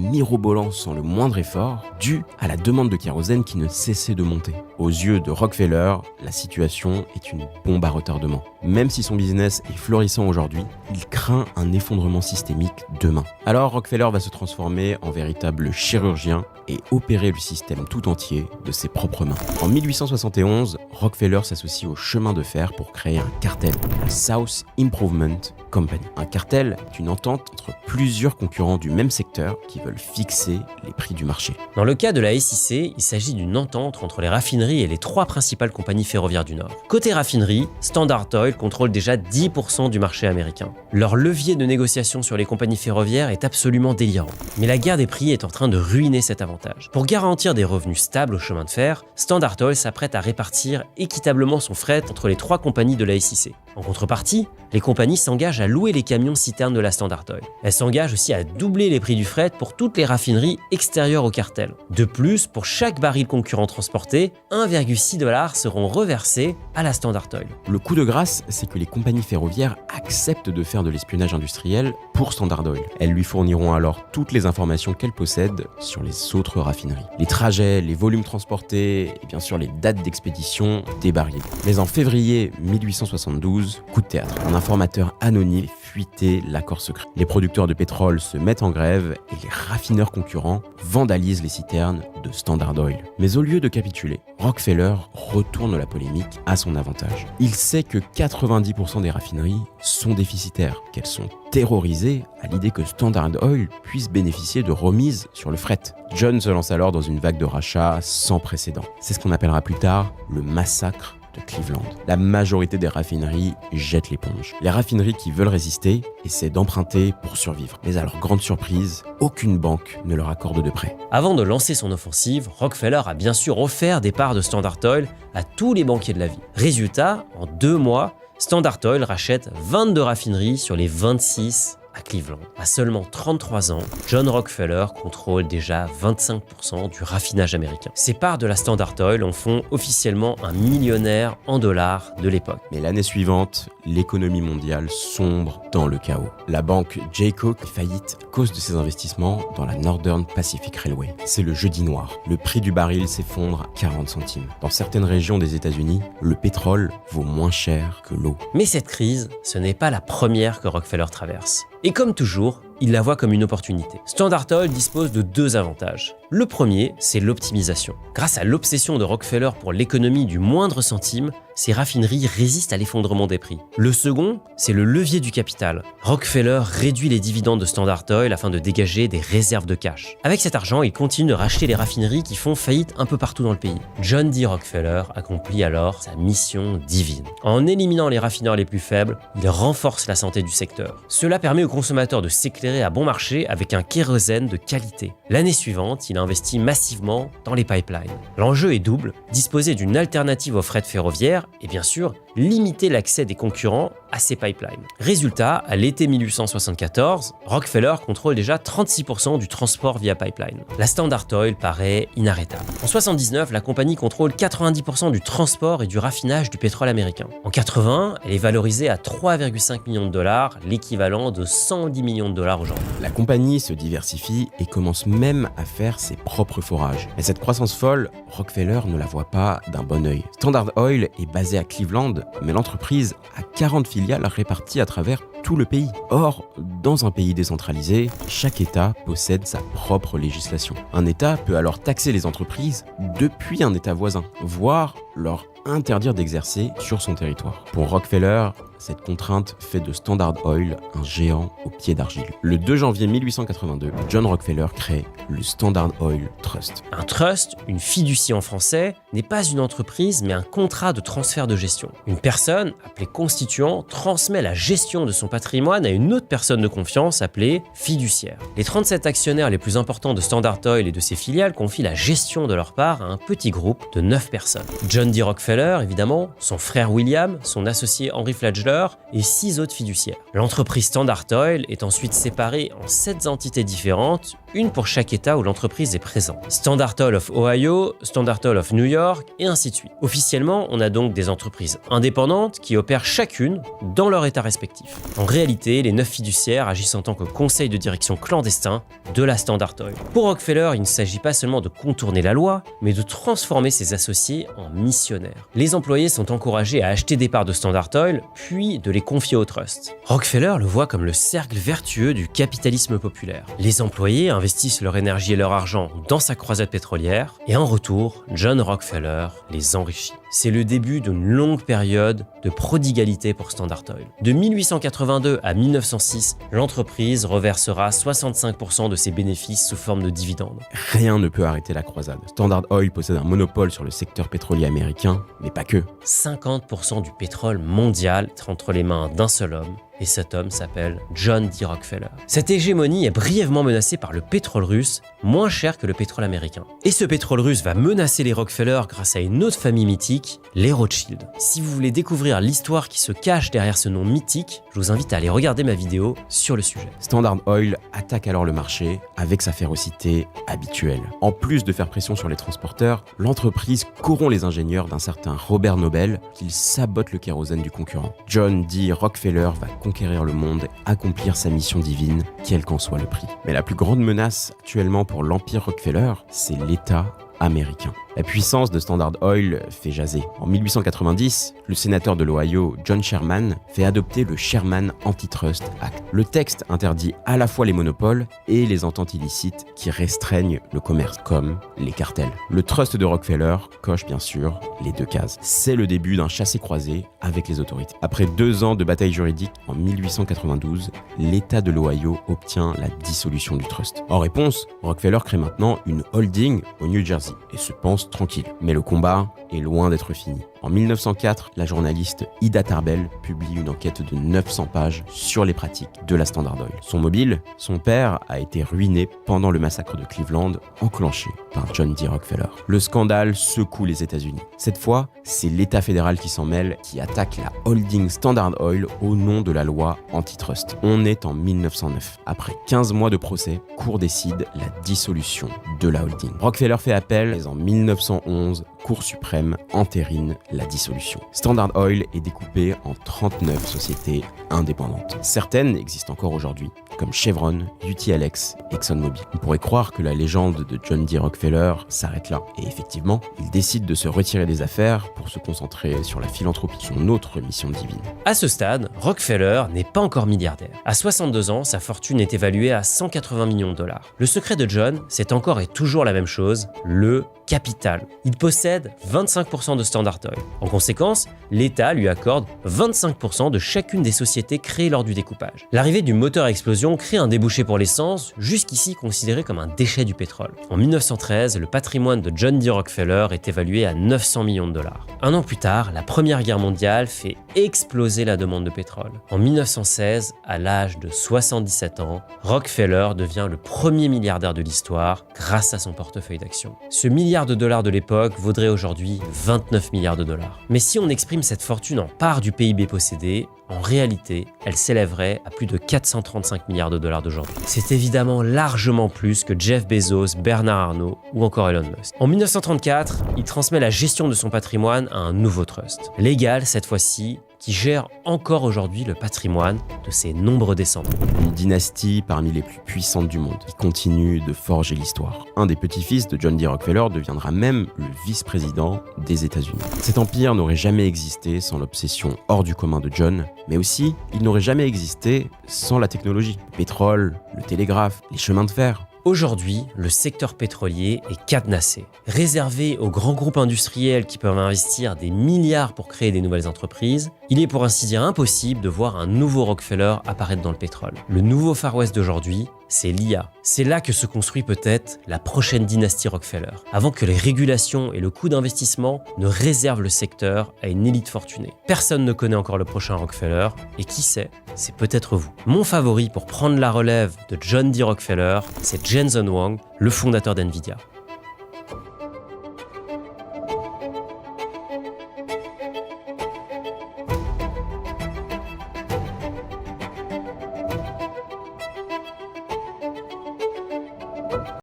mirobolant sans le moindre effort, dû à la demande de kérosène qui ne cessait de monter. Aux yeux de Rockefeller, la situation est une bombe à retardement. Même si son business est florissant aujourd'hui, il craint un effondrement systémique demain. Alors Rockefeller va se transformer en véritable chirurgien et opérer le système tout entier de ses propres mains. En 1871, Rockefeller s'associe au chemin de fer pour créer un cartel, la South Improvement Company. Un cartel est une entente entre plusieurs concurrents du même secteur qui veulent fixer les prix du marché. Dans le cas de la SIC, il s'agit d'une entente entre les raffineries et les 3 principales compagnies ferroviaires du Nord. Côté raffinerie, Standard Oil contrôle déjà 10% du marché américain. Leur levier de négociation sur les compagnies ferroviaires est absolument délirant. Mais la guerre des prix est en train de ruiner cet avantage. Pour garantir des revenus stables au chemin de fer, Standard Oil s'apprête à répartir équitablement son fret entre les 3 compagnies de la SIC. En contrepartie, les compagnies s'engagent à louer les camions citernes de la Standard Oil. Elles s'engagent aussi à doubler les prix du fret pour toutes les raffineries extérieures au cartel. De plus, pour chaque baril concurrent transporté, 1,6 $ seront reversés à la Standard Oil. Le coup de grâce, c'est que les compagnies ferroviaires acceptent de faire de l'espionnage industriel pour Standard Oil. Elles lui fourniront alors toutes les informations qu'elles possèdent sur les autres raffineries. Les trajets, les volumes transportés et bien sûr les dates d'expédition des barils. Mais en février 1872, coup de théâtre. Un informateur anonyme fuité l'accord secret. Les producteurs de pétrole se mettent en grève et les raffineurs concurrents vandalisent les citernes de Standard Oil. Mais au lieu de capituler, Rockefeller retourne la polémique à son avantage. Il sait que 90% des raffineries sont déficitaires, qu'elles sont terrorisées à l'idée que Standard Oil puisse bénéficier de remises sur le fret. John se lance alors dans une vague de rachats sans précédent. C'est ce qu'on appellera plus tard le massacre de Cleveland. La majorité des raffineries jettent l'éponge. Les raffineries qui veulent résister essaient d'emprunter pour survivre. Mais à leur grande surprise, aucune banque ne leur accorde de prêt. Avant de lancer son offensive, Rockefeller a bien sûr offert des parts de Standard Oil à tous les banquiers de la ville. Résultat, en 2 mois, Standard Oil rachète 22 raffineries sur les 26 à Cleveland. À seulement 33 ans, John Rockefeller contrôle déjà 25% du raffinage américain. Ses parts de la Standard Oil en font officiellement un millionnaire en dollars de l'époque. Mais l'année suivante, l'économie mondiale sombre dans le chaos. La banque Jay Cooke est faillite à cause de ses investissements dans la Northern Pacific Railway. C'est le jeudi noir. Le prix du baril s'effondre à 40 centimes. Dans certaines régions des États-Unis, le pétrole vaut moins cher que l'eau. Mais cette crise, ce n'est pas la première que Rockefeller traverse. Et comme toujours, il la voit comme une opportunité. Standard Oil dispose de 2 avantages. Le premier, c'est l'optimisation. Grâce à l'obsession de Rockefeller pour l'économie du moindre centime, ces raffineries résistent à l'effondrement des prix. Le second, c'est le levier du capital. Rockefeller réduit les dividendes de Standard Oil afin de dégager des réserves de cash. Avec cet argent, il continue de racheter les raffineries qui font faillite un peu partout dans le pays. John D. Rockefeller accomplit alors sa mission divine. En éliminant les raffineurs les plus faibles, il renforce la santé du secteur. Cela permet aux consommateurs de s'éclairer à bon marché avec un kérosène de qualité. L'année suivante, il investit massivement dans les pipelines. L'enjeu est double, disposer d'une alternative au fret ferroviaire et bien sûr, limiter l'accès des concurrents à ces pipelines. Résultat, à l'été 1874, Rockefeller contrôle déjà 36% du transport via pipeline. La Standard Oil paraît inarrêtable. En 1979, la compagnie contrôle 90% du transport et du raffinage du pétrole américain. En 80, elle est valorisée à 3,5 millions de dollars, l'équivalent de 110 millions de dollars aujourd'hui. La compagnie se diversifie et commence même à faire ses propres forages. Mais cette croissance folle, Rockefeller ne la voit pas d'un bon œil. Standard Oil est basée à Cleveland, mais l'entreprise a 40 filiales réparties à travers tout le pays. Or, dans un pays décentralisé, chaque État possède sa propre législation. Un État peut alors taxer les entreprises depuis un État voisin, voire leur interdire d'exercer sur son territoire. Pour Rockefeller, cette contrainte fait de Standard Oil un géant au pied d'argile. Le 2 janvier 1882, John Rockefeller crée le Standard Oil Trust. Un trust, une fiducie en français, n'est pas une entreprise mais un contrat de transfert de gestion. Une personne, appelée constituant, transmet la gestion de son patrimoine à une autre personne de confiance appelée fiduciaire. Les 37 actionnaires les plus importants de Standard Oil et de ses filiales confient la gestion de leur part à un petit groupe de 9 personnes. John D. Rockefeller, évidemment, son frère William, son associé Henry Flagler et 6 autres fiduciaires. L'entreprise Standard Oil est ensuite séparée en 7 entités différentes, une pour chaque État où l'entreprise est présente. Standard Oil of Ohio, Standard Oil of New York, et ainsi de suite. Officiellement, on a donc des entreprises indépendantes qui opèrent chacune dans leur État respectif. En réalité, les 9 fiduciaires agissent en tant que conseil de direction clandestin de la Standard Oil. Pour Rockefeller, il ne s'agit pas seulement de contourner la loi, mais de transformer ses associés en missionnaires. Les employés sont encouragés à acheter des parts de Standard Oil, puis de les confier au trust. Rockefeller le voit comme le cercle vertueux du capitalisme populaire. Les employés investissent leur énergie et leur argent dans sa croisade pétrolière, et en retour, John Rockefeller les enrichit. C'est le début d'une longue période de prodigalité pour Standard Oil. De 1882 à 1906, l'entreprise reversera 65% de ses bénéfices sous forme de dividendes. Rien ne peut arrêter la croisade. Standard Oil possède un monopole sur le secteur pétrolier américain, mais pas que. 50% du pétrole mondial est entre les mains d'un seul homme, et cet homme s'appelle John D. Rockefeller. Cette hégémonie est brièvement menacée par le pétrole russe, moins cher que le pétrole américain. Et ce pétrole russe va menacer les Rockefeller grâce à une autre famille mythique, les Rothschild. Si vous voulez découvrir l'histoire qui se cache derrière ce nom mythique, je vous invite à aller regarder ma vidéo sur le sujet. Standard Oil attaque alors le marché avec sa férocité habituelle. En plus de faire pression sur les transporteurs, l'entreprise corrompt les ingénieurs d'un certain Robert Nobel qu'il sabote le kérosène du concurrent. John D. Rockefeller va conquérir le monde et accomplir sa mission divine, quel qu'en soit le prix. Mais la plus grande menace actuellement pour l'empire Rockefeller, c'est l'État américain. La puissance de Standard Oil fait jaser. En 1890, le sénateur de l'Ohio, John Sherman, fait adopter le Sherman Antitrust Act. Le texte interdit à la fois les monopoles et les ententes illicites qui restreignent le commerce, comme les cartels. Le trust de Rockefeller coche bien sûr les 2 cases. C'est le début d'un chassé-croisé avec les autorités. Après 2 ans de bataille juridique, en 1892, l'État de l'Ohio obtient la dissolution du trust. En réponse, Rockefeller crée maintenant une holding au New Jersey et se pense tranquille. Mais le combat est loin d'être fini. En 1904, la journaliste Ida Tarbell publie une enquête de 900 pages sur les pratiques de la Standard Oil. Son mobile, son père, a été ruiné pendant le massacre de Cleveland, enclenché par John D. Rockefeller. Le scandale secoue les États-Unis. Cette fois, c'est l'État fédéral qui s'en mêle, qui attaque la holding Standard Oil au nom de la loi antitrust. On est en 1909. Après 15 mois de procès, Cour décide la dissolution de la holding. Rockefeller fait appel et en 1911, Cour suprême entérine la dissolution. Standard Oil est découpé en 39 sociétés indépendantes. Certaines existent encore aujourd'hui, comme Chevron, UTLX, ExxonMobil. On pourrait croire que la légende de John D. Rockefeller s'arrête là. Et effectivement, il décide de se retirer des affaires pour se concentrer sur la philanthropie, son autre mission divine. À ce stade, Rockefeller n'est pas encore milliardaire. À 62 ans, sa fortune est évaluée à 180 millions de dollars. Le secret de John, c'est encore et toujours la même chose, le capital. Il possède 25% de Standard Oil. En conséquence, l'État lui accorde 25% de chacune des sociétés créées lors du découpage. L'arrivée du moteur à explosion crée un débouché pour l'essence, jusqu'ici considéré comme un déchet du pétrole. En 1913, le patrimoine de John D. Rockefeller est évalué à 900 millions de dollars. Un an plus tard, la Première Guerre mondiale fait exploser la demande de pétrole. En 1916, à l'âge de 77 ans, Rockefeller devient le premier milliardaire de l'histoire grâce à son portefeuille d'actions. Ce milliard de dollars de l'époque vaudrait aujourd'hui 29 milliards de dollars. Mais si on exprime cette fortune en part du PIB possédé, en réalité, elle s'élèverait à plus de 435 milliards de dollars d'aujourd'hui. C'est évidemment largement plus que Jeff Bezos, Bernard Arnault ou encore Elon Musk. En 1934, il transmet la gestion de son patrimoine à un nouveau trust. Légal cette fois-ci, qui gère encore aujourd'hui le patrimoine de ses nombreux descendants. Une dynastie parmi les plus puissantes du monde, qui continue de forger l'histoire. Un des petits-fils de John D. Rockefeller deviendra même le vice-président des États-Unis. Cet empire n'aurait jamais existé sans l'obsession hors du commun de John, mais aussi, il n'aurait jamais existé sans la technologie. Le pétrole, le télégraphe, les chemins de fer. Aujourd'hui, le secteur pétrolier est cadenassé. Réservé aux grands groupes industriels qui peuvent investir des milliards pour créer des nouvelles entreprises, il est pour ainsi dire impossible de voir un nouveau Rockefeller apparaître dans le pétrole. Le nouveau Far West d'aujourd'hui, c'est l'IA. C'est là que se construit peut-être la prochaine dynastie Rockefeller, avant que les régulations et le coût d'investissement ne réservent le secteur à une élite fortunée. Personne ne connaît encore le prochain Rockefeller, et qui sait, c'est peut-être vous. Mon favori pour prendre la relève de John D. Rockefeller, c'est Jensen Huang, le fondateur d'NVIDIA.